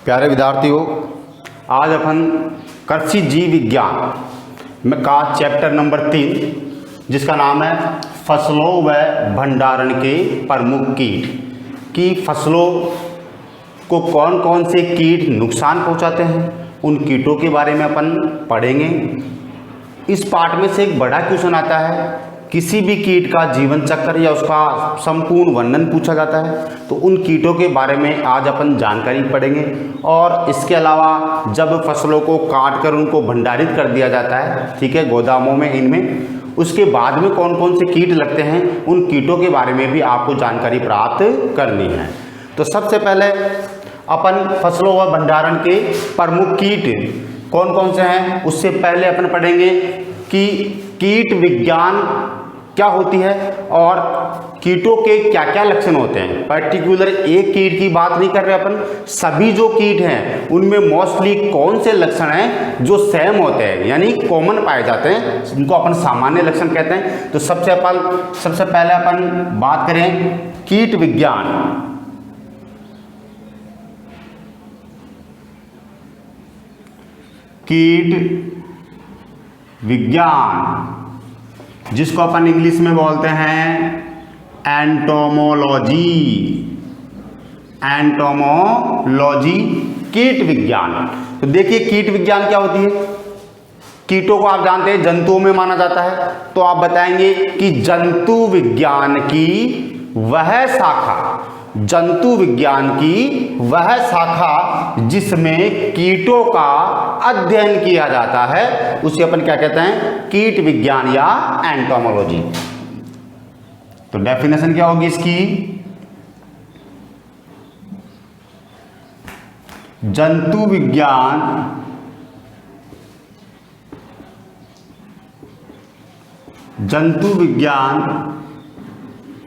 प्यारे विद्यार्थियों, आज अपन कृषि जीव विज्ञान में का चैप्टर नंबर 3 जिसका नाम है फसलों व भंडारण के प्रमुख कीट कि फसलों को कौन कौन से कीट नुकसान पहुंचाते हैं, उन कीटों के बारे में अपन पढ़ेंगे। इस पार्ट में से एक बड़ा क्वेश्चन आता है, किसी भी कीट का जीवन चक्र या उसका संपूर्ण वर्णन पूछा जाता है, तो उन कीटों के बारे में आज अपन जानकारी पढ़ेंगे। और इसके अलावा जब फसलों को काट कर उनको भंडारित कर दिया जाता है, ठीक है, गोदामों में, इनमें उसके बाद में कौन कौन से कीट लगते हैं, उन कीटों के बारे में भी आपको जानकारी प्राप्त करनी है। तो सबसे पहले अपन फसलों व भंडारण के प्रमुख कीट कौन कौन से हैं, उससे पहले अपन पढ़ेंगे कि कीट विज्ञान क्या होती है और कीटों के क्या क्या लक्षण होते हैं। पर्टिकुलर एक कीट की बात नहीं कर रहे अपन, सभी जो कीट हैं उनमें मोस्टली कौन से लक्षण हैं जो सेम होते हैं, यानी कॉमन पाए जाते हैं, जिनको अपन सामान्य लक्षण कहते हैं। तो सबसे पहले अपन बात करें कीट विज्ञान। कीट विज्ञान जिसको अपन इंग्लिश में बोलते हैं एंटोमोलॉजी। एंटोमोलॉजी कीट विज्ञान। तो देखिए कीट विज्ञान क्या होती है। कीटों को आप जानते हैं जंतुओं में माना जाता है, तो आप बताएंगे कि जंतु विज्ञान की वह शाखा, जंतु विज्ञान की वह शाखा जिसमें कीटों का अध्ययन किया जाता है, उसे अपन क्या कहते हैं, कीट विज्ञान या एंटोमोलॉजी। तो डेफिनेशन क्या होगी इसकी, जंतु विज्ञान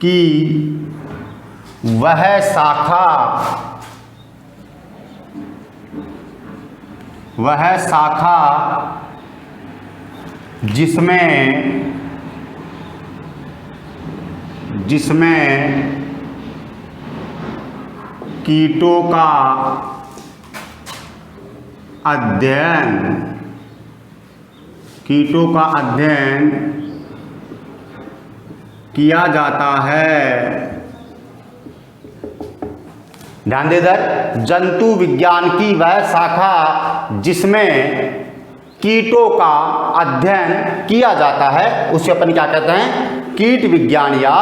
की वह शाखा जिसमें कीटों का अध्ययन किया जाता है। ध्यान दे इधर, जंतु विज्ञान की वह शाखा जिसमें कीटों का अध्ययन किया जाता है, उसे अपन क्या कहते हैं, कीट विज्ञान या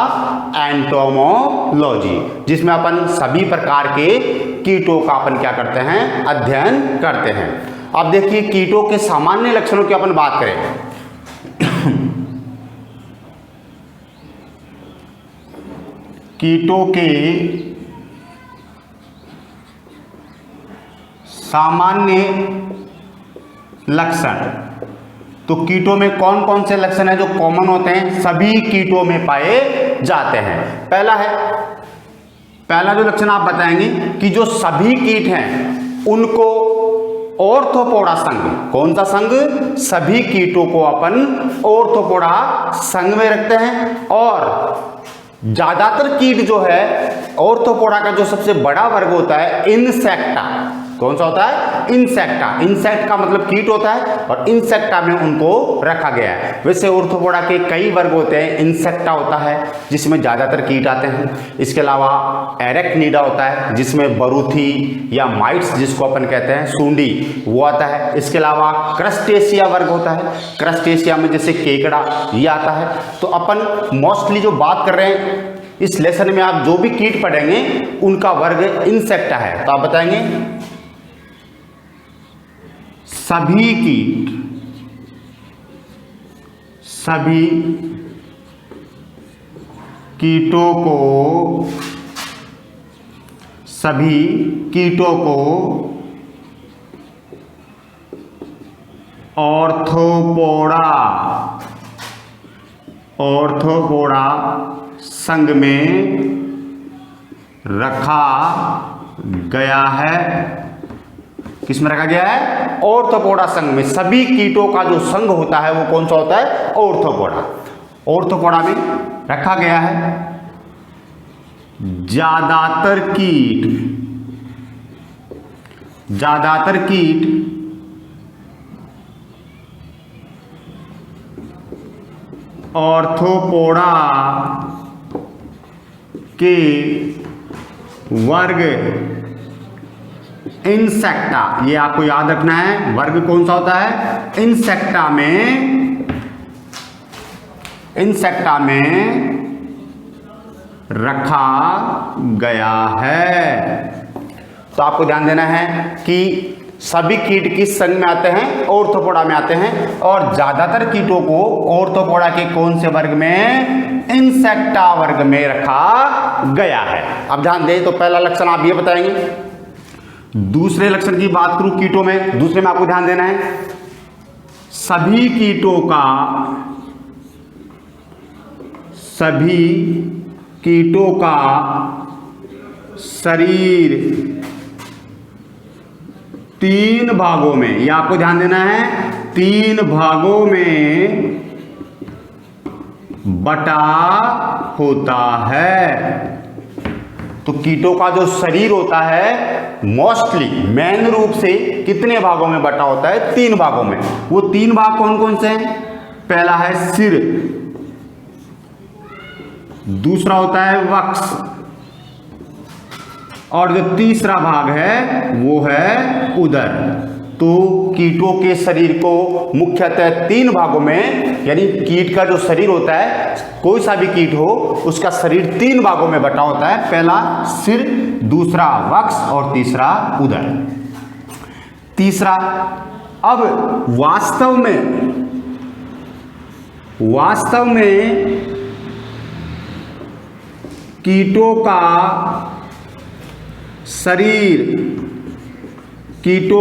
एंटोमोलॉजी, जिसमें अपन सभी प्रकार के कीटों का अपन क्या करते हैं, अध्ययन करते हैं। अब देखिए कीटों के सामान्य लक्षणों की अपन बात करें। कीटों के सामान्य लक्षण, तो कीटों में कौन कौन से लक्षण हैं जो कॉमन होते हैं, सभी कीटों में पाए जाते हैं। पहला जो लक्षण आप बताएंगे कि जो सभी कीट हैं उनको ऑर्थोपोडा संघ, कौन सा संघ, सभी कीटों को अपन ऑर्थोपोडा संघ में रखते हैं। और ज्यादातर कीट जो है, ऑर्थोपोडा का जो सबसे बड़ा वर्ग होता है इंसेक्टा, कौन सा होता है, इंसेक्टा। इंसेक्ट का मतलब कीट होता है और इंसेक्टा में उनको रखा गया है। वैसे ऑर्थोपोडा के कई वर्ग होते हैं, इंसेक्टा होता है जिसमें ज्यादातर कीट आते हैं। इसके अलावा एरेक्निडा होता है जिसमें बरूथी या माइट्स जिसको अपन कहते हैं, सूंडी, वो आता है। इसके अलावा क्रस्टेशिया वर्ग होता है, क्रस्टेशिया में जैसे केकड़ा ये आता है। तो अपन मोस्टली जो बात कर रहे हैं इस लेसन में, आप जो भी कीट पढ़ेंगे उनका वर्ग इंसेक्टा है। तो आप बताएंगे सभी कीटों को ऑर्थोपोडा संघ में रखा गया है। किसमें रखा गया है, ऑर्थोपोडा संघ में। सभी कीटों का जो संघ होता है वो कौन सा होता है, ऑर्थोपोडा। ऑर्थोपोडा में रखा गया है। ज्यादातर कीट ज्यादातर कीट ऑर्थोपोडा के वर्ग इंसेक्टा, ये आपको याद रखना है, वर्ग कौन सा होता है, इंसेक्टा में रखा गया है। तो आपको ध्यान देना है कि सभी कीट किस संघ में आते हैं, ऑर्थोपोडा में आते हैं, और ज्यादातर कीटों को ऑर्थोपोडा के कौन से वर्ग में, इंसेक्टा वर्ग में रखा गया है। अब ध्यान दें, तो पहला लक्षण आप ये बताएंगे। दूसरे लक्षण की बात करूं कीटों में, दूसरे में आपको ध्यान देना है, सभी कीटों का शरीर 3 भागों में, ये आपको ध्यान देना है, 3 भागों में बटा होता है। तो कीटों का जो शरीर होता है मोस्टली, मेन रूप से कितने भागों में बटा होता है, 3 भागों में। वो 3 भाग कौन कौन से हैं? पहला है सिर, दूसरा होता है वक्ष, और जो तीसरा भाग है वो है उदर। तो कीटों के शरीर को मुख्यतः 3 भागों में, यानी कीट का जो शरीर होता है, कोई सा भी कीट हो उसका शरीर 3 भागों में बटा होता है, पहला सिर, दूसरा वक्ष और तीसरा उदर। तीसरा, अब वास्तव में कीटों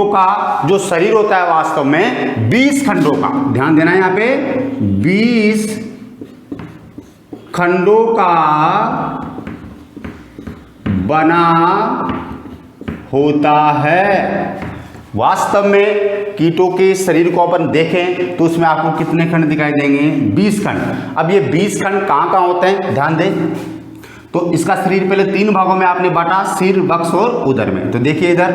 का जो शरीर होता है वास्तव में 20 खंडों का, ध्यान देना है यहां पे, 20 खंडों का बना होता है। वास्तव में कीटों के शरीर को अपन देखें तो उसमें आपको कितने खंड दिखाई देंगे, 20 खंड। अब ये 20 खंड कहां कहां होते हैं, ध्यान दें। तो इसका शरीर पहले 3 भागों में आपने बांटा, सिर, वक्ष और उदर में। तो देखिए इधर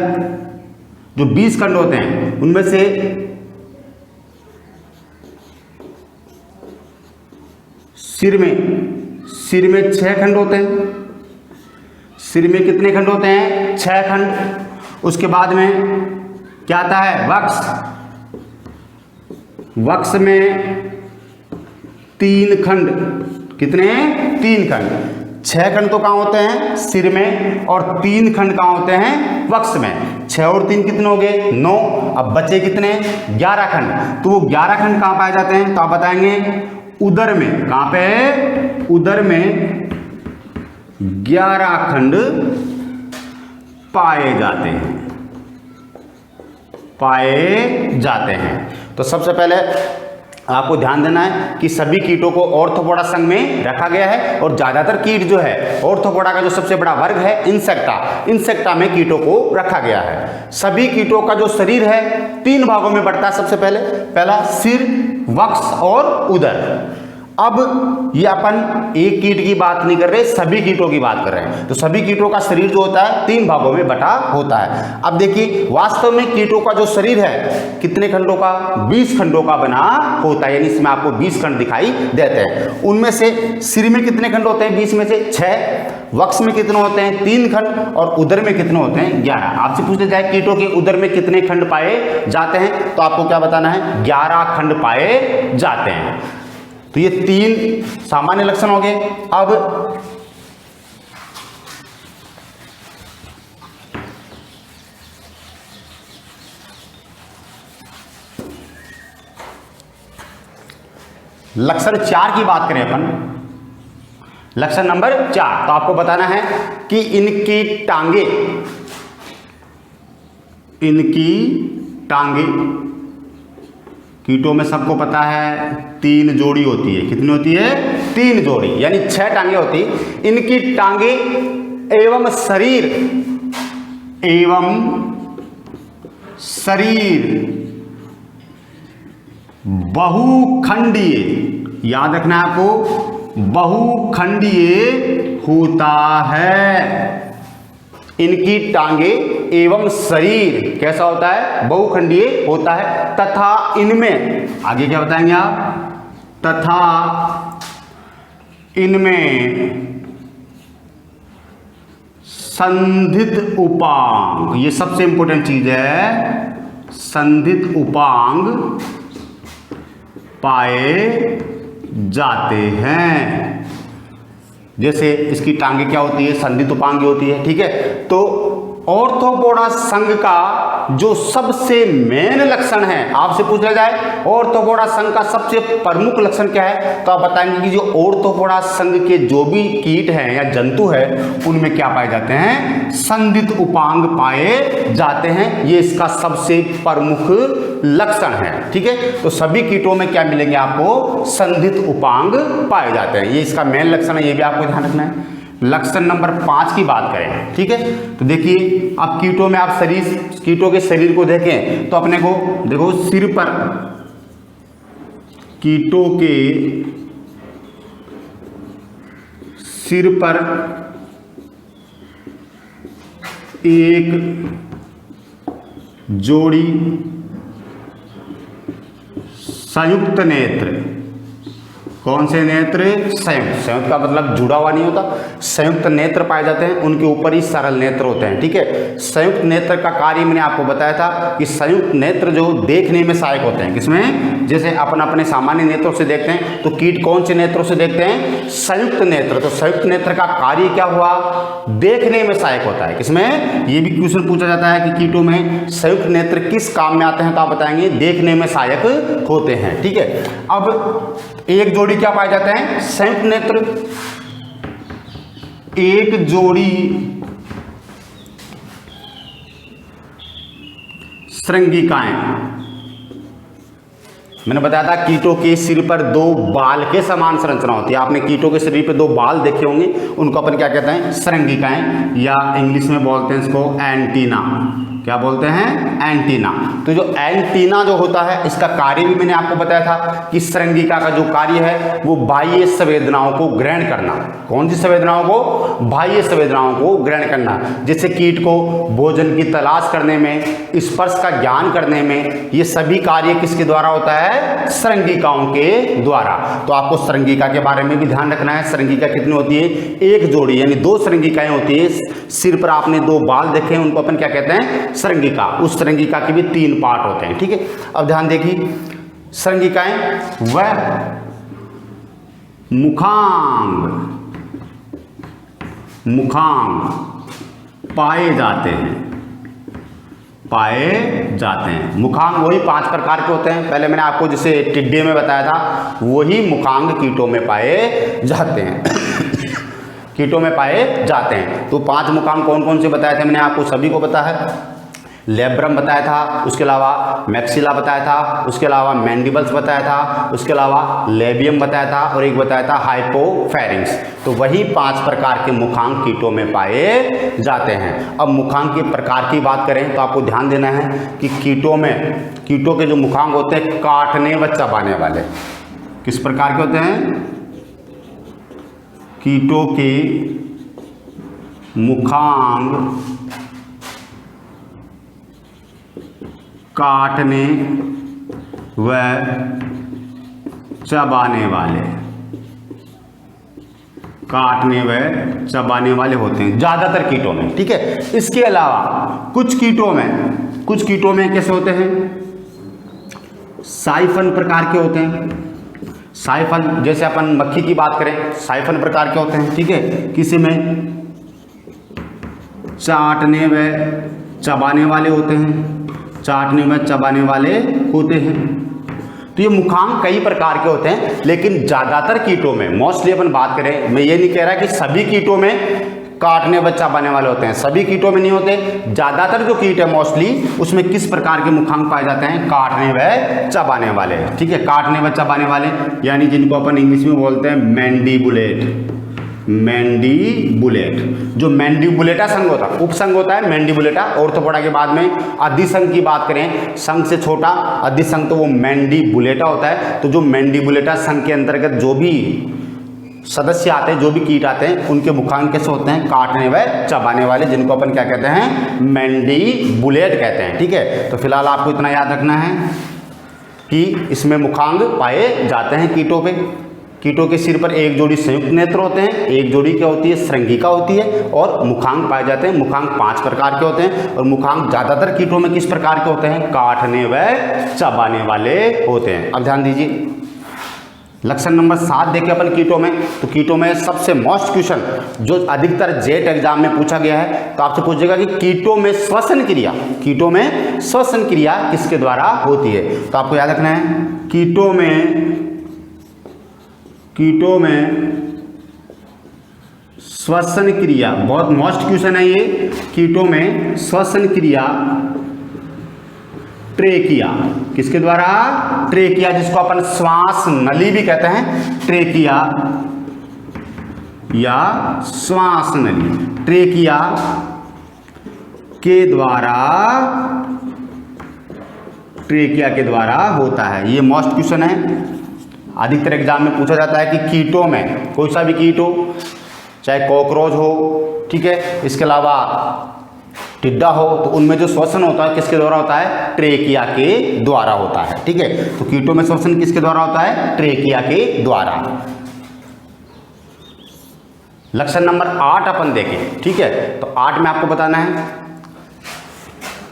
जो 20 खंड होते हैं उनमें से सिर में 6 खंड होते हैं। सिर में कितने खंड होते हैं, 6 खंड। उसके बाद में क्या आता है, वक्ष में 3 खंड, कितने, 3 खंड। 6 खंड तो कहाँ होते हैं, सिर में, और 3 खंड कहाँ होते हैं, वक्ष में। 6 और 3 कितने हो गए, 9। अब बचे कितने, 11 खंड। तो वो 11 खंड कहाँ पाए जाते हैं, तो आप बताएंगे उदर में। कहाँ पे, उदर में 11 खंड पाए जाते हैं। तो सबसे पहले आपको ध्यान देना है कि सभी कीटों को ऑर्थोपोडा संघ में रखा गया है, और ज्यादातर कीट जो है, ऑर्थोपोडा का जो सबसे बड़ा वर्ग है इंसेक्टा में कीटों को रखा गया है। सभी कीटों का जो शरीर है 3 भागों में बढ़ता है। सबसे पहला सिर, वक्ष और उदर। अब ये अपन एक कीट की बात नहीं कर रहे, सभी कीटों की बात कर रहे हैं। तो सभी कीटों का शरीर जो होता है 3 भागों में बटा होता है। अब देखिए वास्तव में कीटों का जो शरीर है कितने खंडों का, 20 खंडों का बना होता है, यानी इसमें आपको 20 खंड दिखाई देते हैं। उनमें से सिर में कितने खंड होते हैं, 20 में से 6, वक्ष में कितने होते हैं, 3 खंड, और उदर में कितने होते हैं, 11। आपसे पूछते जाए कीटों के उदर में कितने खंड पाए जाते हैं, तो आपको क्या बताना है, 11 खंड पाए जाते हैं। तो ये 3 सामान्य लक्षण हो गए। अब लक्षण 4 की बात करें अपन, लक्षण नंबर 4, तो आपको बताना है कि इनकी टांगे कीटों में सबको पता है 3 जोड़ी होती है। कितनी होती है, 3 जोड़ी, यानी 6 टांगे होती। इनकी टांगे एवं शरीर बहुखंडीय, याद रखना है आपको, बहुखंडीय होता है। इनकी टांगे एवं शरीर कैसा होता है, बहुखंडीय होता है। तथा इनमें, आगे क्या बताएंगे आप, तथा इनमें संधित उपांग, ये सबसे इंपॉर्टेंट चीज है, संधित उपांग पाए जाते हैं। जैसे इसकी टांगे क्या होती है, संधित उपांग होती है, ठीक है। तो ऑर्थोपोडा संघ का जो सबसे मेन लक्षण है, आपसे पूछा जाए ऑर्थोपोडा संघ का सबसे प्रमुख लक्षण क्या है, तो आप बताएंगे कि जो ऑर्थोपोडा संघ के जो भी कीट हैं या जंतु है उनमें क्या पाए जाते हैं, संधित उपांग पाए जाते हैं। ये इसका सबसे प्रमुख लक्षण है, ठीक है। तो सभी कीटों में क्या मिलेंगे आपको, संधित उपांग पाए जाते हैं, ये इसका मेन लक्षण है, ये भी आपको ध्यान रखना है। लक्षण नंबर 5 की बात करें, ठीक है। तो देखिए अब कीटों में आप कीटों के शरीर को देखें तो अपने को देखो, सिर पर कीटों के सिर पर एक जोड़ी संयुक्त नेत्र, कौन से नेत्र, संयुक्त, संयुक्त का मतलब जुड़ा हुआ नहीं होता, संयुक्त नेत्र पाए जाते हैं, उनके ऊपर ही सरल नेत्र होते हैं, ठीक है। संयुक्त नेत्र का कार्य मैंने आपको बताया था कि संयुक्त नेत्र जो देखने में सहायक होते हैं, किसमें, जैसे अपन अपने सामान्य नेत्रों से देखते हैं तो कीट कौन से नेत्रों से देखते हैं, संयुक्त नेत्र। तो संयुक्त नेत्र का कार्य क्या हुआ, देखने में सहायक होता है, किसमें, ये भी क्वेश्चन पूछा जाता है कि कीटों में संयुक्त नेत्र किस काम में आते हैं, तो आप बताएंगे देखने में सहायक होते हैं, ठीक है। अब एक जोड़ी क्या पाए जाते हैं, संयुक्त नेत्र, एक जोड़ी श्रृंगिकाएं। मैंने बताया था कीटों के सिर पर 2 बाल के समान संरचना होती है, आपने कीटों के शरीर पर 2 बाल देखे होंगे, उनको अपन क्या कहते हैं, श्रृंगिकाएं, या इंग्लिश में बोलते हैं इसको एंटीना। क्या बोलते हैं, एंटीना। तो जो एंटीना जो होता है इसका कार्य भी मैंने आपको बताया था कि श्रृंगिका का जो कार्य है वो बाह्य संवेदनाओं को ग्रहण करना। कौन सी संवेदनाओं को, बाह्य संवेदनाओं को ग्रहण करना। जैसे कीट को भोजन की तलाश करने में, स्पर्श का ज्ञान करने में, ये सभी कार्य किसके द्वारा होता है, श्रृंगिकाओं के द्वारा। तो आपको श्रृंगिका के बारे में भी ध्यान रखना है। श्रृंगिका कितनी होती है, एक जोड़ी, यानी 2 श्रृंगिकाएं होती है। सिर पर आपने 2 बाल देखे हैं, उनको अपन क्या कहते हैं, श्रृंगिका। उस श्रृंगिका के भी 3 पार्ट होते हैं, ठीक है। अब ध्यान देखिए, श्रृंगिकाएं वह मुखांग पाए जाते हैं। मुखांग वही 5 प्रकार के होते हैं। पहले मैंने आपको जैसे टिड्डे में बताया था, वही मुखांग कीटों में पाए जाते हैं कीटों में पाए जाते हैं। तो 5 मुखांग कौन कौन से बताए थे मैंने आपको, सभी को पता है। लेब्रम बताया था, उसके अलावा मैक्सिला बताया था, उसके अलावा मैंडिबल्स बताया था, उसके अलावा लेबियम बताया था, और एक बताया था हाइपोफेरिंक्स। तो वही 5 प्रकार के मुखांग कीटों में पाए जाते हैं। अब मुखांग के प्रकार की बात करें तो आपको ध्यान देना है कि कीटों के जो मुखांग होते हैं काटने व चबाने वाले, किस प्रकार के होते हैं, कीटों के मुखांग काटने व चबाने वाले होते हैं ज्यादातर कीटों में, ठीक है। इसके अलावा कुछ कीटों में कैसे होते हैं, साइफन प्रकार के होते हैं। साइफन, जैसे अपन मक्खी की बात करें, साइफन प्रकार के होते हैं, ठीक है। किसी में चाटने व चबाने वाले होते हैं, चाटने में चबाने वाले होते हैं। तो ये मुखांग कई प्रकार के होते हैं, लेकिन ज़्यादातर कीटों में, मोस्टली अपन बात करें, मैं ये नहीं कह रहा कि सभी कीटों में काटने व चबाने वाले होते हैं, सभी कीटों में नहीं होते। ज़्यादातर जो कीट है मोस्टली, उसमें किस प्रकार के मुखांग पाए जाते हैं, काटने व चबाने वाले, ठीक है। काटने व चबाने वाले, यानी जिनको अपन इंग्लिश में बोलते हैं मैंडिबुलेट। जो मैंडिबुलेटा संघ होता है, उपसंघ होता है मैंडिबुलेटा। ऑर्थोपोडा के बाद में अधिसंघ की बात करें, संघ से छोटा अधिसंघ, तो वो मैंडिबुलेटा होता है। तो जो मैंडिबुलेटा संघ के अंतर्गत जो भी सदस्य आते हैं, जो भी कीट आते हैं, उनके मुखांग कैसे होते हैं? काटने व चबाने वाले, जिनको अपन क्या कहते हैं? मैंडीबुलेट कहते हैं। ठीक है, तो फिलहाल आपको इतना याद रखना है कि इसमें मुखांग पाए जाते हैं कीटों पे। कीटों के सिर पर एक जोड़ी संयुक्त नेत्र होते हैं, एक जोड़ी क्या होती है? श्रृंगिका होती है, और मुखांग पाए जाते हैं। मुखांग 5 प्रकार के होते हैं, और मुखांग ज़्यादातर कीटों में किस प्रकार के होते हैं? काटने व चबाने वाले होते हैं। अब ध्यान दीजिए, लक्षण नंबर 7 देखें अपन कीटों में। तो कीटों में सबसे मोस्ट क्वेश्चन जो अधिकतर जेट एग्जाम में पूछा गया है, तो आपसे पूछेगा कि कीटों में श्वसन क्रिया, कीटों में श्वसन क्रिया किसके द्वारा होती है? तो आपको याद रखना है, कीटों में श्वसन क्रिया, बहुत मोस्ट क्वेश्चन है ये। कीटों में श्वसन क्रिया ट्रेकिया, किसके द्वारा? ट्रेकिया, जिसको अपन श्वास नली भी कहते हैं, ट्रेकिया या श्वास नली, ट्रेकिया के द्वारा होता है। ये मोस्ट क्वेश्चन है, अधिकतर एग्जाम में पूछा जाता है कि कीटों में, कोई सा भी कीट हो, चाहे कॉकरोच हो, ठीक है, इसके अलावा टिड्डा हो, तो उनमें जो श्वसन होता है किसके द्वारा होता है? ट्रेकिया के द्वारा होता है। ठीक है, तो कीटों में श्वसन किसके द्वारा होता है? ट्रेकिया के द्वारा। लक्षण नंबर 8 अपन देखें। ठीक है, तो 8 में आपको बताना है,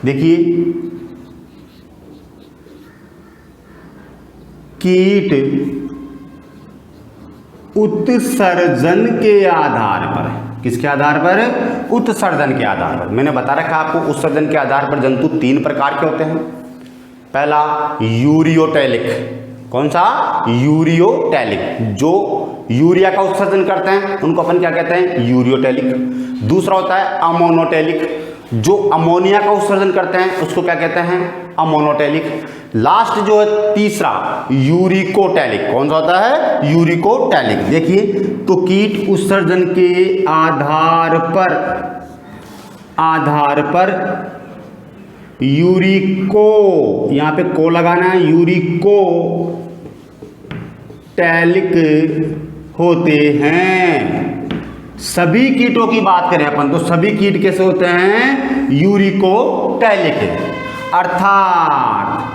देखिए, कीट उत्सर्जन के आधार पर, किसके आधार पर? उत्सर्जन के आधार पर। मैंने बता रखा आपको, उत्सर्जन के आधार पर जंतु 3 प्रकार के होते हैं। पहला यूरियोटैलिक, कौन सा? यूरियोटैलिक, जो यूरिया का उत्सर्जन करते हैं उनको अपन क्या कहते हैं? यूरियोटैलिक। दूसरा होता है अमोनोटैलिक, जो अमोनिया का उत्सर्जन करते हैं उसको क्या कहते हैं? अमोनोटैलिक। लास्ट जो है तीसरा, यूरिकोटैलिक, कौन सा होता है? यूरिकोटैलिक। देखिए, तो कीट उत्सर्जन के आधार पर यूरिको, यहां पे को लगाना है, यूरिकोटैलिक होते हैं। सभी कीटों की बात करें अपन तो सभी कीट कैसे होते हैं? यूरिकोटैलिक। अर्थात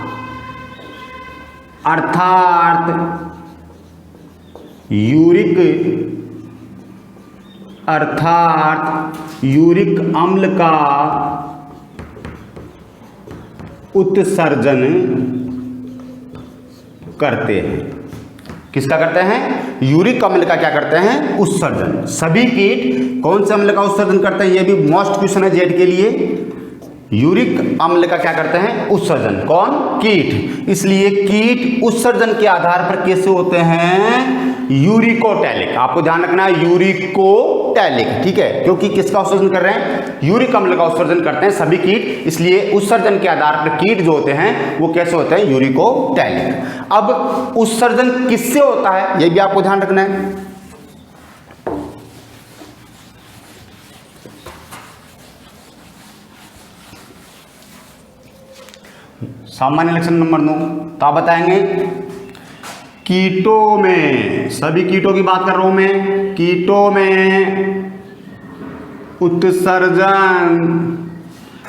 यूरिक अम्ल का उत्सर्जन करते हैं। किसका करते हैं? यूरिक अम्ल का क्या करते हैं? उत्सर्जन। सभी कीट कौन से अम्ल का उत्सर्जन करते हैं? ये भी मोस्ट क्वेश्चन है जेट के लिए। यूरिक अम्ल का क्या करते हैं? उत्सर्जन। कौन? कीट। इसलिए कीट उत्सर्जन के आधार पर कैसे होते हैं? यूरिकोटैलिक। आपको ध्यान रखना है, यूरिकोटैलिक, ठीक है, क्योंकि किसका उत्सर्जन कर रहे हैं? यूरिक अम्ल का उत्सर्जन करते हैं सभी कीट, इसलिए उत्सर्जन के आधार पर कीट जो होते हैं वो कैसे होते हैं? यूरिकोटैलिक। अब उत्सर्जन किससे होता है ये भी आपको ध्यान रखना है। सामान्य लक्षण नंबर 9, तो आप बताएंगे कीटों में, सभी कीटों की बात कर रहा हूं मैं, कीटों में उत्सर्जन,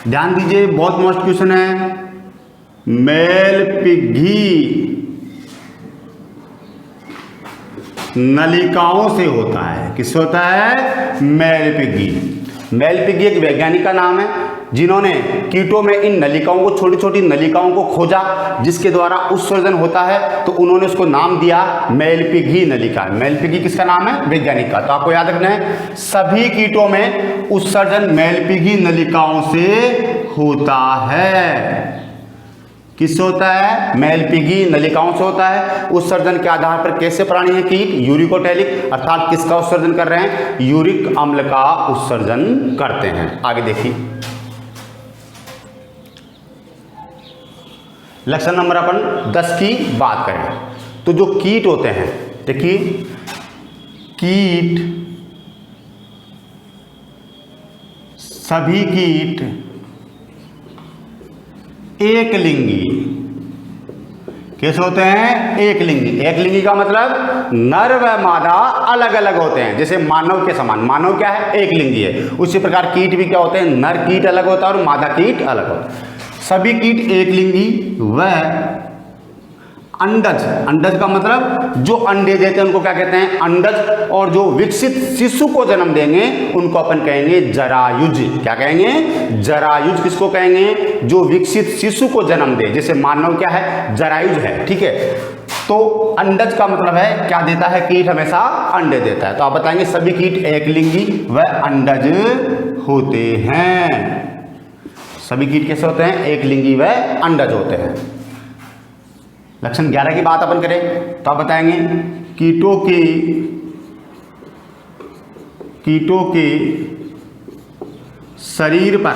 ध्यान दीजिए बहुत मोस्ट क्वेश्चन है, मेल पिग्घी नलिकाओं से होता है। किससे होता है? मेल पिग्घी। मेल पिग्घी एक वैज्ञानिक का नाम है जिन्होंने कीटों में इन नलिकाओं को, छोटी छोटी नलिकाओं को खोजा जिसके द्वारा उत्सर्जन होता है, तो उन्होंने उसको नाम दिया मेल पिग्घी नलिका। मेल पिग्घी किसका नाम है? वैज्ञानिक का। तो आपको याद रखना है सभी कीटों में उत्सर्जन मेल पिग्घी नलिकाओं से होता है। किससे होता है? मेल पिग्घी नलिकाओं से होता है। उत्सर्जन के आधार पर कैसे प्राणी है कीट? यूरिकोटैलिक, अर्थात किसका उत्सर्जन कर रहे हैं? यूरिक अम्ल का उत्सर्जन करते हैं। आगे देखिए लक्षण नंबर अपन 10 की बात करें तो जो कीट होते हैं, देखिए कीट, सभी कीट एक लिंगी कैसे होते हैं? एक लिंगी। एक लिंगी का मतलब नर व मादा अलग अलग होते हैं, जैसे मानव के समान। मानव क्या है? एक लिंगी है। उसी प्रकार कीट भी क्या होते हैं? नर कीट अलग होता है और मादा कीट अलग होता है। सभी कीट एक लिंगी व अंडज। अंडज का मतलब जो अंडे देते हैं उनको क्या कहते हैं? अंडज। और जो विकसित शिशु को जन्म देंगे उनको अपन कहेंगे जरायुज। क्या कहेंगे? जरायुज। किसको कहेंगे? जो विकसित शिशु को जन्म दे, जैसे मानव क्या है? जरायुज है। ठीक है, तो अंडज का मतलब है क्या देता है? कीट हमेशा अंडे देता है। तो आप बताएंगे सभी कीट एक लिंगी व अंडज होते हैं। सभी कीट कैसे होते हैं? एक लिंगी व अंडज होते हैं। लक्षण 11 की बात अपन करें तो आप बताएंगे कीटों के शरीर पर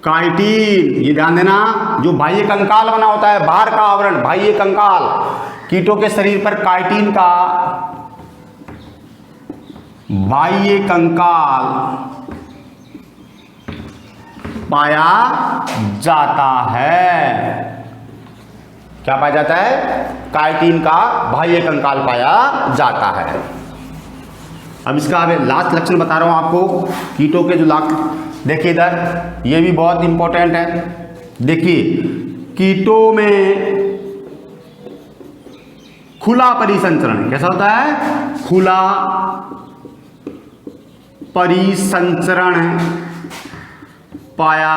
काइटिन, ये ध्यान देना, जो बाह्य कंकाल बना होता है, बाहर का आवरण बाह्य कंकाल, कीटों के शरीर पर काइटिन का बाह्य कंकाल पाया जाता है। क्या पाया जाता है? काइटिन का बाह्य कंकाल पाया जाता है। अब इसका लास्ट लक्षण बता रहा हूं आपको कीटों के जो देखिए इधर, ये भी बहुत इंपॉर्टेंट है। देखिए कीटों में खुला परिसंचरण कैसा होता है? खुला परिसंचरण पाया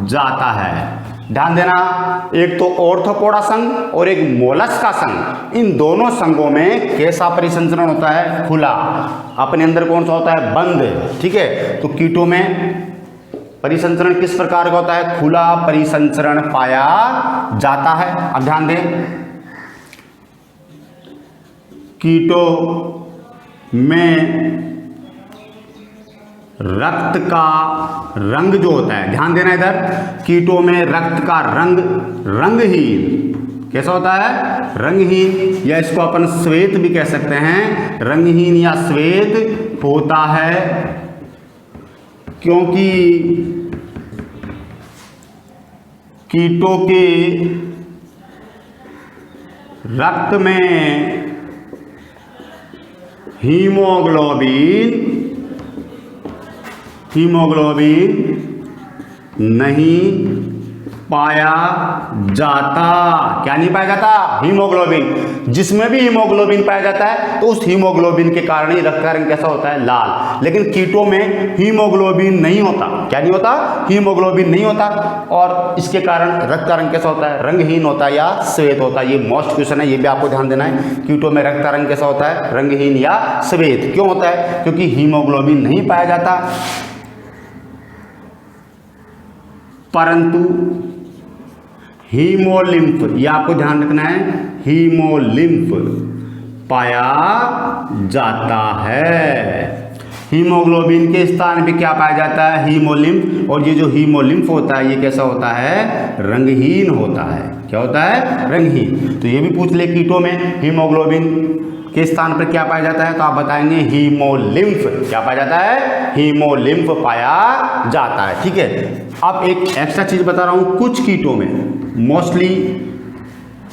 जाता है। ध्यान देना, एक तो ऑर्थोपोडा संघ और एक मोलस्का संघ, इन दोनों संघों में कैसा परिसंचरण होता है? खुला। अपने अंदर कौन सा होता है? बंद। ठीक है, तो कीटों में परिसंचरण किस प्रकार का होता है? खुला परिसंचरण पाया जाता है। अब ध्यान दें, कीटों में रक्त का रंग जो होता है, ध्यान देना इधर, कीटों में रक्त का रंग रंगहीन कैसा होता है? रंगहीन, या इसको अपन श्वेत भी कह सकते हैं। रंगहीन या श्वेत होता है क्योंकि कीटों के रक्त में हीमोग्लोबिन नहीं पाया जाता। क्या नहीं पाया जाता? हीमोग्लोबिन। जिसमें भी हीमोग्लोबिन पाया जाता है तो उस हीमोग्लोबिन के कारण ही रक्त का रंग कैसा होता है? लाल। लेकिन कीटों में हीमोग्लोबिन नहीं होता। क्या नहीं होता? हीमोग्लोबिन नहीं होता, और इसके कारण रक्त का रंग कैसा होता है? रंगहीन होता है या श्वेत होता है। ये मोस्ट क्वेश्चन है, ये भी आपको ध्यान देना है। कीटों में रक्त का रंग कैसा होता है? रंगहीन या श्वेत। क्यों होता है? क्योंकि हीमोग्लोबिन नहीं पाया जाता। परंतु हीमोलिम्फ, ये आपको ध्यान रखना है, हीमोलिम्फ पाया जाता है। हीमोग्लोबिन के स्थान पे क्या पाया जाता है? हीमोलिम्फ। और ये जो हीमोलिम्फ होता है ये कैसा होता है? रंगहीन होता है। क्या होता है? रंगहीन। तो ये भी पूछ ले, कीटों में हीमोग्लोबिन के स्थान पर क्या पाया जाता है? तो आप बताएंगे हीमोलिम्फ। क्या पाया जाता है? हीमोलिम्फ पाया जाता है। ठीक है, अब एक एक्स्ट्रा चीज बता रहा हूं, कुछ कीटों में मोस्टली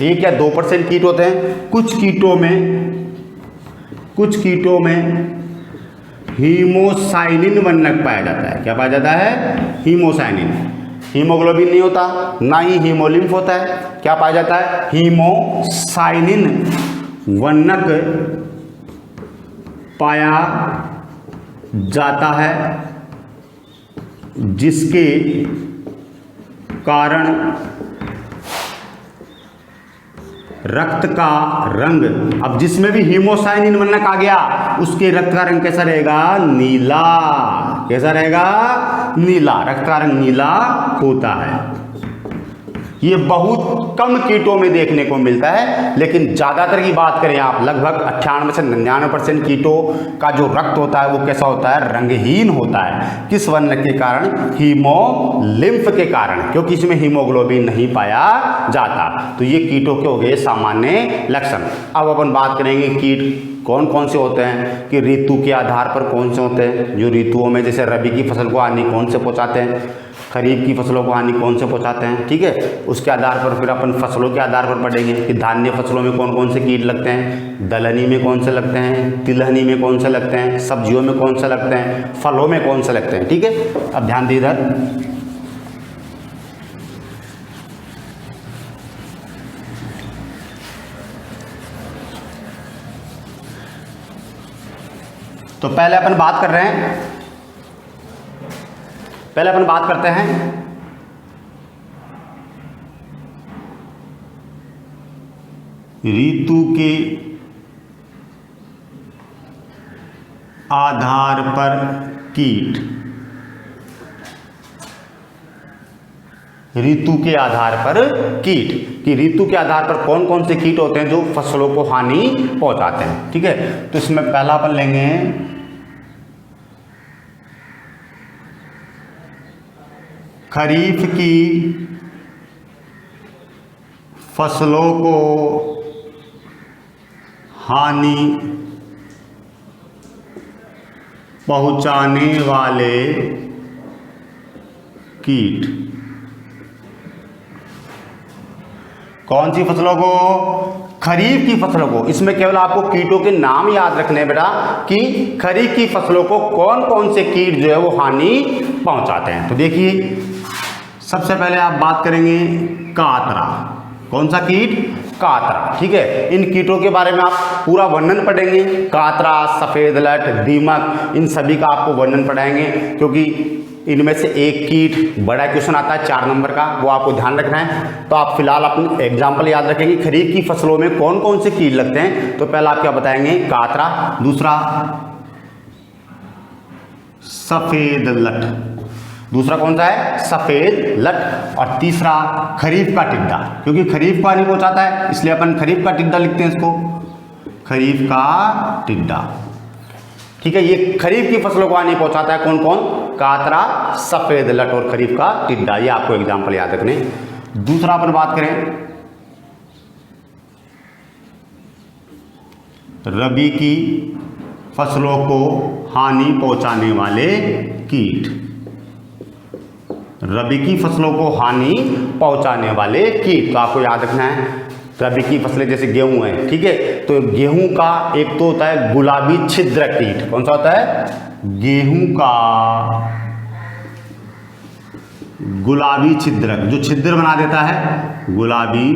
1 या 2% कीट होते हैं। कुछ कीटों में हीमोसाइनिन वर्णक पाया जाता है। क्या पाया जाता है? हीमोसाइनिन। हीमोग्लोबिन नहीं होता, ना ही हीमोलिम्फ होता है। क्या पाया जाता है? हीमोसाइनिन वर्णक पाया जाता है, जिसके कारण रक्त का रंग, अब जिसमें भी हीमोसाइनिन वर्णक आ गया उसके रक्त का रंग कैसा रहेगा? नीला। कैसा रहेगा? नीला। रक्त का रंग नीला होता है। ये बहुत कम कीटों में देखने को मिलता है, लेकिन ज़्यादातर की बात करें आप, लगभग 98 से 99% कीटों का जो रक्त होता है वो कैसा होता है? रंगहीन होता है। किस वर्ण के कारण? हीमोलिम्फ के कारण, क्योंकि इसमें हीमोग्लोबिन नहीं पाया जाता। तो ये कीटों के हो गए सामान्य लक्षण। अब अपन बात करेंगे कीट कौन कौन से होते हैं, कि ऋतु के आधार पर कौन से होते हैं। जो ऋतुओं में, जैसे रबी की फसल को हानि कौन से पहुँचाते हैं? खरीफ की फसलों को हानि कौन से पहुंचाते हैं, ठीक है। उसके आधार पर फिर अपन फसलों के आधार पर पढ़ेंगे कि धान्य फसलों में कौन कौन से कीट लगते हैं, दलहनी में कौन से लगते हैं, तिलहनी में कौन से लगते हैं, सब्जियों में कौन से लगते हैं, फलों में कौन से लगते हैं, ठीक है। अब ध्यान दीजिए इधर, तो पहले अपन बात करते हैं ऋतु के आधार पर कीट। ऋतु के आधार पर कीट, कि ऋतु के आधार पर कौन कौन से कीट होते हैं जो फसलों को हानि पहुंचाते हैं, ठीक है। तो इसमें पहला अपन लेंगे खरीफ की फसलों को हानि पहुंचाने वाले कीट। कौन सी फसलों को? खरीफ की फसलों को। इसमें केवल आपको कीटों के नाम याद रखने हैं बेटा कि खरीफ की फसलों को कौन कौन से कीट जो है वो हानि पहुंचाते हैं। तो देखिए, सबसे पहले आप बात करेंगे कातरा। कौन सा कीट? कातरा, ठीक है। इन कीटों के बारे में आप पूरा वर्णन पढ़ेंगे, कातरा, सफ़ेद लट, दीमक, इन सभी का आपको वर्णन पढ़ाएंगे, क्योंकि इनमें से एक कीट बड़ा क्वेश्चन आता है 4 नंबर का, वो आपको ध्यान रखना है। तो आप फिलहाल अपने एग्जाम्पल याद रखेंगे खरीफ की फसलों में कौन कौन से कीट लगते हैं। तो पहला आप क्या बताएंगे? कातरा, दूसरा सफ़ेद लट, दूसरा कौन सा है? सफ़ेद लट, और तीसरा खरीफ का टिड्डा, क्योंकि खरीफ को हानि पहुंचाता है इसलिए अपन खरीफ का टिड्डा लिखते हैं इसको, खरीफ का टिड्डा, ठीक है। ये खरीफ की फसलों को हानि पहुंचाता है कौन कौन? कातरा, सफ़ेद लट और खरीफ का टिड्डा। ये आपको एग्जाम्पल याद रखने। दूसरा अपन बात करें रबी की फसलों को हानि पहुंचाने वाले कीट। रबी की फसलों को हानि पहुंचाने वाले कीट, तो आपको याद रखना है रबी की फसलें जैसे गेहूं है, ठीक है। तो गेहूं का एक तो होता है गुलाबी छिद्रक कीट। कौन सा होता है? गेहूं का गुलाबी छिद्रक, जो छिद्र बना देता है, गुलाबी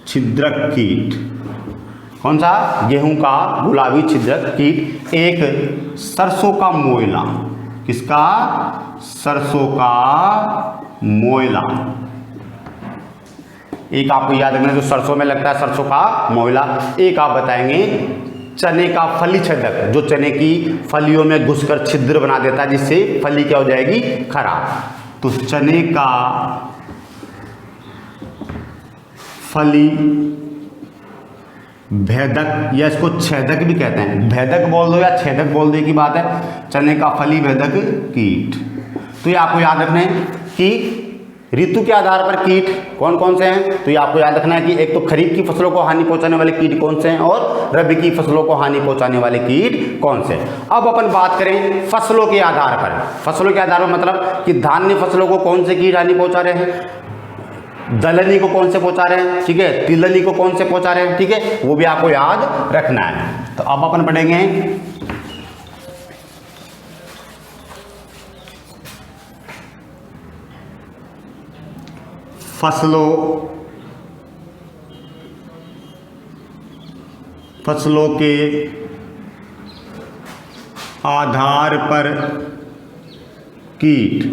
छिद्रक कीट। कौन सा? गेहूं का गुलाबी छिद्रक कीट। एक सरसों का मोयला। किसका? सरसों का मोयला। एक आपको याद रखना जो सरसों में लगता है, सरसों का मोयला। एक आप बताएंगे चने का फली छेदक, जो चने की फलियों में घुसकर छिद्र बना देता है जिससे फली क्या हो जाएगी? खराब। तो चने का फली भेदक, या इसको छेदक भी कहते हैं, भेदक बोल दो या छेदक बोल दो की बात है, चने का फली भेदक कीट। तो ये आपको याद रखना है कि ऋतु के आधार पर कीट कौन कौन से हैं। तो ये आपको याद रखना है कि एक तो खरीफ की फसलों को हानि पहुंचाने वाले कीट कौन से हैं और रबी की फसलों को हानि पहुंचाने वाले कीट कौन से हैं। अब अपन बात करें फसलों के आधार पर। फसलों के आधार पर मतलब कि धान्य फसलों को कौन से कीट हानि पहुंचा रहे हैं, दलहनी को कौन से पहुंचा रहे हैं, ठीक है, तिलहनी को कौन से पहुंचा रहे हैं, ठीक है, वो भी आपको याद रखना है। तो अब अपन पढ़ेंगे फसलों के आधार पर कीट,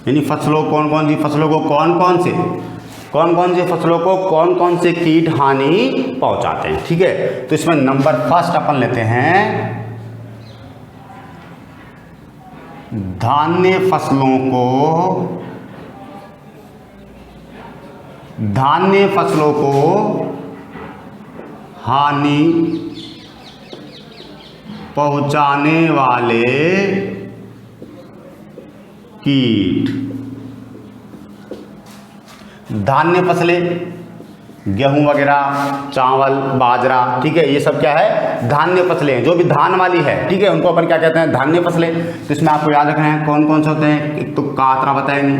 यानी फसलों कौन कौन सी फसलों को कौन कौन सी फसलों को कौन कौन से कीट हानि पहुंचाते हैं, ठीक है। तो इसमें नंबर फर्स्ट अपन लेते हैं धान्य फसलों को हानि पहुंचाने वाले कीट। धान्य फसलें गेहूं वगैरह, चावल, बाजरा, ठीक है, ये सब क्या है, धान्य फसलें हैं, जो भी धान वाली है, ठीक है, उनको अपन क्या कहते हैं, धान्य फसलें। तो इसमें आपको याद रखना है कौन कौन से होते हैं। एक तो कातरा बताएंगे,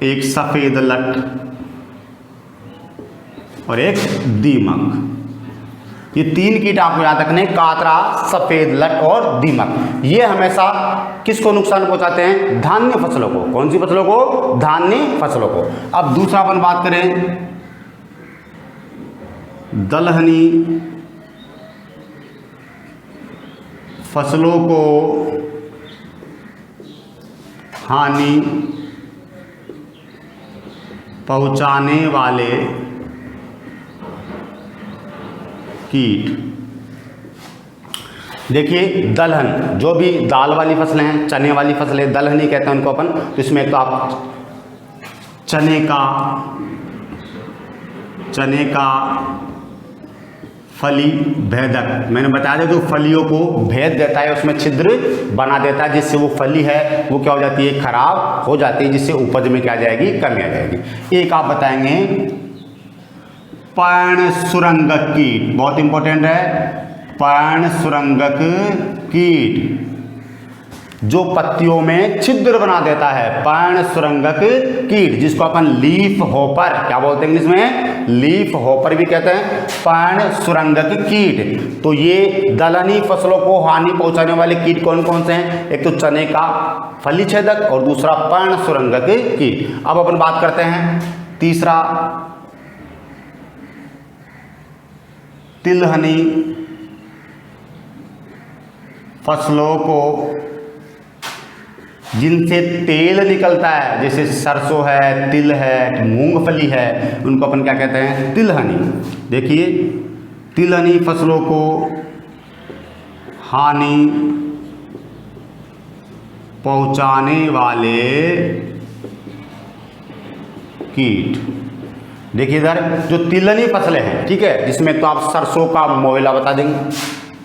एक सफेद लट और एक दीमक। ये तीन कीट आपको याद रखने, कातरा, सफेद लट और दीमक। ये हमेशा किसको नुकसान पहुंचाते हैं, धान्य फसलों को। कौन सी फसलों को, धान्य फसलों को। अब दूसरा अपन बात करें, दलहनी फसलों को हानि पहुंचाने वाले कीट। देखिए दलहन, जो भी दाल वाली फसलें हैं, चने वाली फसलें, दलहनी कहते हैं उनको अपन। तो इसमें तो आप चने का फली भेदक, मैंने बताया था, जो फलियों को भेद देता है, उसमें छिद्र बना देता है, जिससे वो फली है वो क्या हो जाती है, खराब हो जाती है, जिससे उपज में क्या आ जाएगी, कमी आ जाएगी। एक आप बताएंगे पर्ण सुरंगक कीट, बहुत इंपॉर्टेंट है, पर्ण सुरंगक कीट, जो पत्तियों में छिद्र बना देता है, पर्ण सुरंगक कीट, जिसको अपन लीफ होपर क्या बोलते हैं इंग्लिश में, लीफ होपर भी कहते हैं, पर्ण सुरंगक कीट। तो ये दलहनी फसलों को हानि पहुंचाने वाले कीट कौन कौन से हैं, एक तो चने का फली छेदक और दूसरा पर्ण सुरंगक कीट। अब अपन बात करते हैं तीसरा, तिलहनी फसलों को जिनसे तेल निकलता है, जैसे सरसों है, तिल है, मूंगफली है, उनको अपन क्या कहते हैं, तिलहनी। देखिए तिलहनी फसलों को हानि पहुंचाने वाले कीट। देखिए इधर जो तिलहनी फसलें हैं, ठीक है, जिसमें तो आप सरसों का मोयला बता देंगे,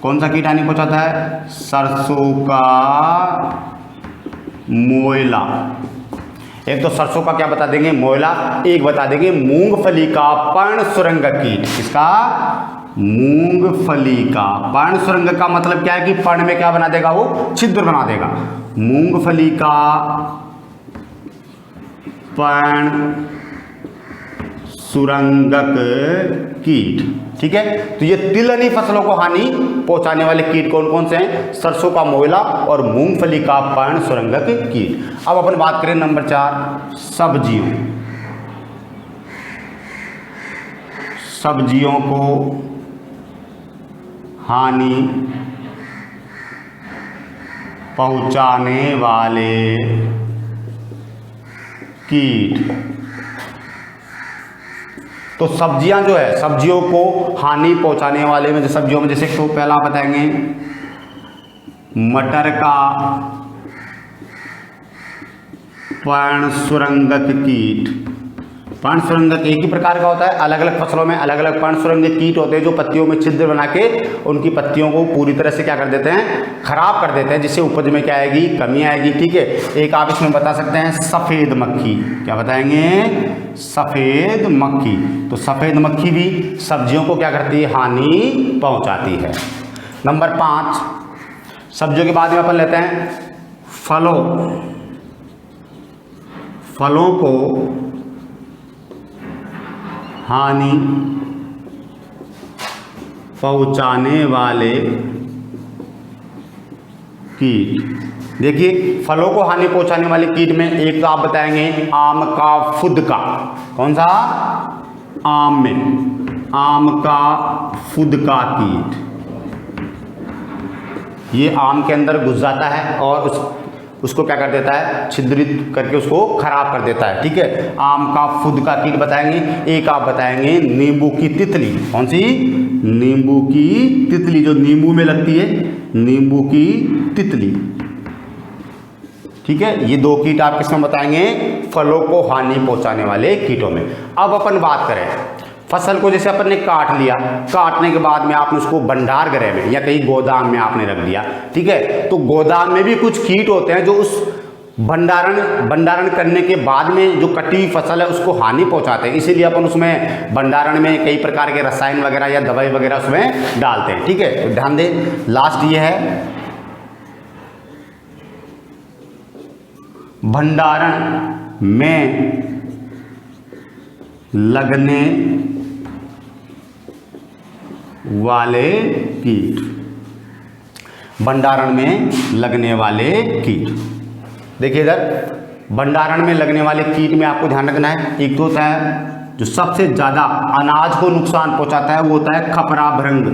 कौन सा कीट हानि पहुंचाता है, सरसों का मोयला। एक तो सरसों का क्या बता देंगे, मोयला। एक बता देंगे मूंगफली का पर्ण सुरंगक कीट। किसका, मूंगफली का। पर्ण सुरंगक का मतलब क्या है कि पर्ण में क्या बना देगा, वो छिद्र बना देगा। मूंगफली का पर्ण सुरंगक कीट, ठीक है। तो ये तिलहनी फसलों को हानि पहुंचाने वाले कीट कौन कौन से हैं, सरसों का मोयला और मूंगफली का पर्ण सुरंगक कीट। अब अपन बात करें नंबर 4, सब्जियों को हानि पहुंचाने वाले कीट। तो सब्जियां जो है, सब्जियों को हानि पहुंचाने वाले में जो सब्जियों में, जैसे तो पहला बताएंगे मटर का पर्ण सुरंगक कीट। पर्ण सुरंगक एक ही प्रकार का होता है, अलग अलग फसलों में अलग अलग पर्ण सुरंगक कीट होते हैं, जो पत्तियों में छिद्र बना के उनकी पत्तियों को पूरी तरह से क्या कर देते हैं, खराब कर देते हैं, जिससे उपज में क्या आएगी, कमी आएगी, ठीक है। एक आप इसमें बता सकते हैं सफेद मक्खी। क्या बताएंगे, सफेद मक्खी। तो सफेद मक्खी भी सब्जियों को क्या करती है, हानि पहुंचाती है। नंबर 5, सब्जियों के बाद में अपन लेते हैं फलों को हानि पहुंचाने वाले कीट। देखिए फलों को हानि पहुंचाने वाले कीट में एक तो आप बताएंगे आम का फुदका। कौन सा, आम में आम का फुदका कीट। ये आम के अंदर घुस जाता है और उसको क्या कर देता है, छिद्रित करके उसको खराब कर देता है, ठीक है। आम का फुदका कीट बताएंगे। एक आप बताएंगे नींबू की तितली। कौन सी, नींबू की तितली, जो नींबू में लगती है, नींबू की तितली, ठीक है। ये 2 कीट आप किसमें बताएंगे, फलों को हानि पहुंचाने वाले कीटों में। अब अपन बात करें फसल को, जैसे अपन ने काट लिया, काटने के बाद में आपने उसको भंडार गृह में या कहीं गोदाम में आपने रख दिया, ठीक है। तो गोदाम में भी कुछ कीट होते हैं जो उस भंडारण करने के बाद में जो कटी हुई फसल है उसको हानि पहुंचाते हैं, इसीलिए अपन उसमें भंडारण में कई प्रकार के रसायन वगैरह या दवाई वगैरह उसमें डालते हैं। ठीक है, तो ध्यान दें, लास्ट ये है भंडारण में लगने वाले कीट। भंडारण में लगने वाले कीट, देखिए इधर भंडारण में लगने वाले कीट में आपको ध्यान रखना है, एक तो होता है जो सबसे ज़्यादा अनाज को नुकसान पहुंचाता है, वो होता है खपरा भृंग।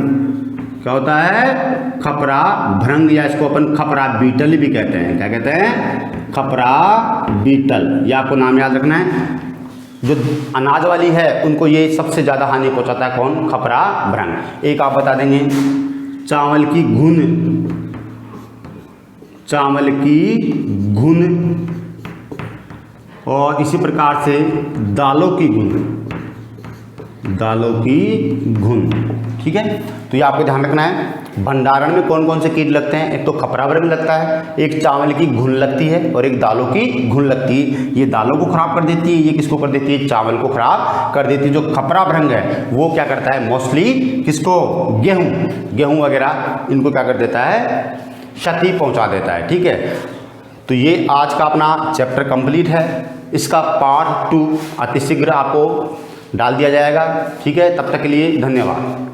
क्या होता है? खपरा भृंग, या इसको अपन खपरा बीटल भी कहते हैं। क्या कहते हैं? खपरा बीटल। ये आपको नाम याद रखना है। जो अनाज वाली है उनको ये सबसे ज़्यादा हानि पहुंचाता है, कौन? खपरा भृंग। एक आप बता देंगे चावल की घुन, चावल की घुन, और इसी प्रकार से दालों की घुन, दालों की घुन। ठीक है, तो ये आपको ध्यान रखना है। भंडारण में कौन कौन से कीट लगते हैं? एक तो खपरा भृंग लगता है, एक चावल की घुन लगती है, और एक दालों की घुन लगती है। ये दालों को खराब कर देती है, ये किसको कर देती है? चावल को खराब कर देती है। जो खपरा भृंग है वो क्या करता है? मोस्टली किसको? गेहूं वगैरह इनको क्या कर देता है? क्षति पहुंचा देता है। ठीक है, तो ये आज का अपना चैप्टर कंप्लीट है। इसका पार्ट 2 अतिशीघ्र आपको डाल दिया जाएगा। ठीक है, तब तक के लिए धन्यवाद।